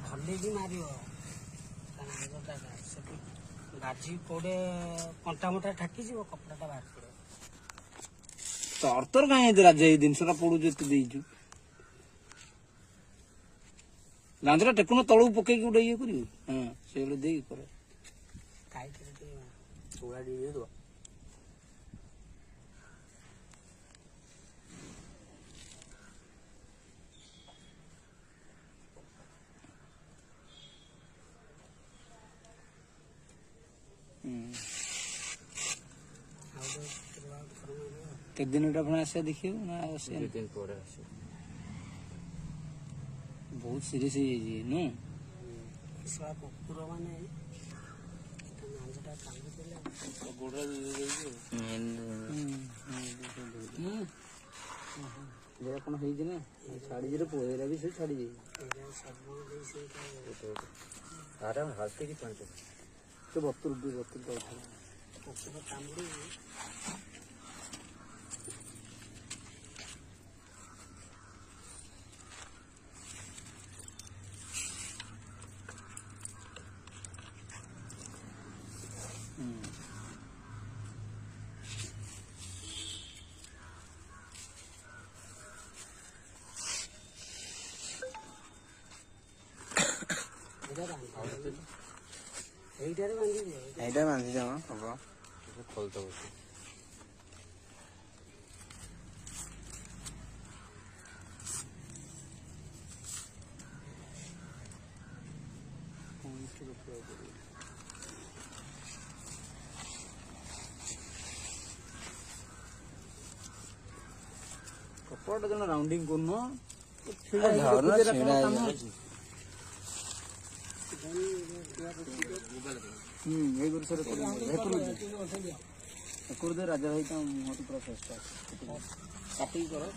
भले भी मार बाजी पड़े कंटा मोटा ठाकी कपड़ा बाहर पड़े तोर तोर कहीं राजा ये जिनसा पड़ू लांदरा टेकुन तलू पकई गोटे ये कर चूड़ा दे दो के दिन आसे देखिए ना बहुत सीरियस नो कुकुर मैंने कौन है छाड़ी पोहरा भी छाड़ी हाथी की पंच तो 72 रुपये कामुड़ी बांधी दे हम खोलते कपड़ा जो राउंडिंग कर राजा भाई का मुहूर्त पूरा चेष्टा काटी करो